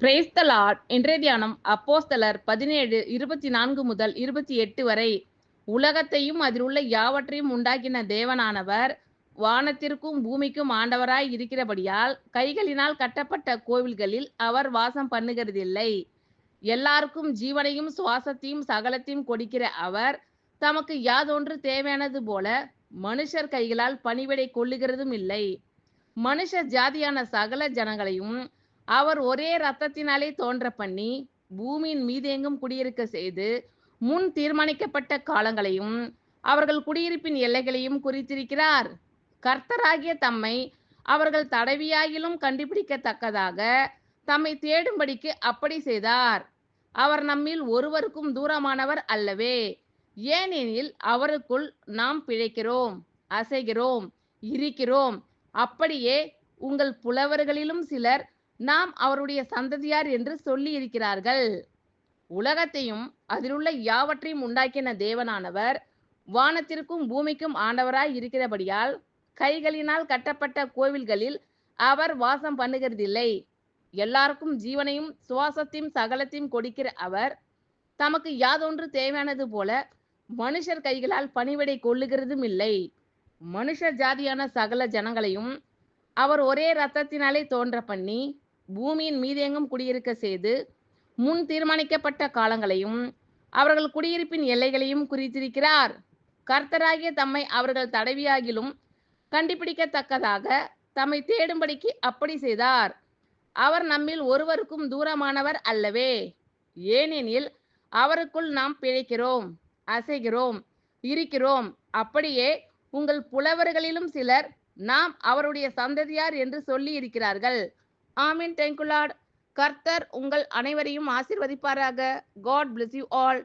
Praise the Lord. இன்றைய தியானம் அப்போஸ்தலர் 17:24 முதல் 28 வரை. உலகத்தையும் அதிலுள்ள யாவற்றையும் உண்டாக்கின தேவனானவர் வானத்திற்கும் பூமிக்கும் ஆண்டவராய் இருக்கிறபடியால் கைகளினால் கட்டப்பட்ட கோவில்களில் அவர் வாசம் பண்ணுகிறதில்லை. எல்லாருக்கும் ஜீவனையும் சுவாசத்தையும் சகலத்தையும் கொடுக்கிற அவர் தமக்கு யாதொன்று தேவையானது போல மனுஷர் கைகளால் பணிவிடை கொள்ளுகிறதும் இல்லை. மனுஷ ஜாதியான சகல ஜனங்களையும் அவர் ஒரே இரத்தத்தினாலே தோன்ற பண்ணி பூமியின் மீதெங்கும் குடியிருக்க செய்து முன் தீர்மானிக்கப்பட்ட காலங்களையும் அவர்கள் குடியிருப்பின் எல்லைகளையும் குறித்திருக்கிறார். கர்த்தராகிய தம்மை அவர்கள் தடவியாகிலும் கண்டுபிடிக்கத்தக்கதாக தம்மை தேடும்படிக்கு அப்படி செய்தார். அவர் நம்மில் ஒருவருக்கும் தூரமானவர் அல்லவே. ஏனெனில் அவருக்குள் நாம் பிழைக்கிறோம், அசைகிறோம், இருக்கிறோம். அப்படியே உங்கள் புலவர்களிலும் சிலர் நாம் அவருடைய சந்ததியார் என்று சொல்லி இருக்கிறார்கள். உலகத்தையும் அதிலுள்ள யாவற்றையும் உண்டாக்கின தேவனானவர் வானத்திற்கும் பூமிக்கும் ஆண்டவராய் இருக்கிறபடியால் கைகளினால் கட்டப்பட்ட கோவில்களில் அவர் வாசம் பண்ணுகிறதில்லை. எல்லாருக்கும் ஜீவனையும் சுவாசத்தையும் சகலத்தையும் கொடுக்கிற அவர் தமக்கு யாதொன்று தேவையானது போல மனுஷர் கைகளால் பணிவிடை கொள்ளுகிறதும் இல்லை. மனுஷர் ஜாதியான சகல ஜனங்களையும் அவர் ஒரே இரத்தத்தினாலே தோன்ற பண்ணி பூமியின் மீதெங்கும் குடியிருக்க செய்து முன் தீர்மானிக்கப்பட்ட காலங்களையும் அவர்கள் குடியிருப்பின் எல்லைகளையும் குறித்திருக்கிறார். கர்த்தராகிய தம்மை அவர்கள் தடவியாகிலும் கண்டுபிடிக்கத்தக்கதாக தம்மை தேடும்படிக்கு அப்படி செய்தார். அவர் நம்மில் ஒருவருக்கும் தூரமானவர் அல்லவே. ஏனெனில் அவருக்குள் நாம் பிழைக்கிறோம், அசைகிறோம், இருக்கிறோம். அப்படியே உங்கள் புலவர்களிலும் சிலர் நாம் அவருடைய சந்ததியார் என்று சொல்லி இருக்கிறார்கள். ஆமீன். Thank you Lord. கர்த்தர் உங்கள் அனைவரையும் ஆசீர்வதிப்பாராக. God bless you all.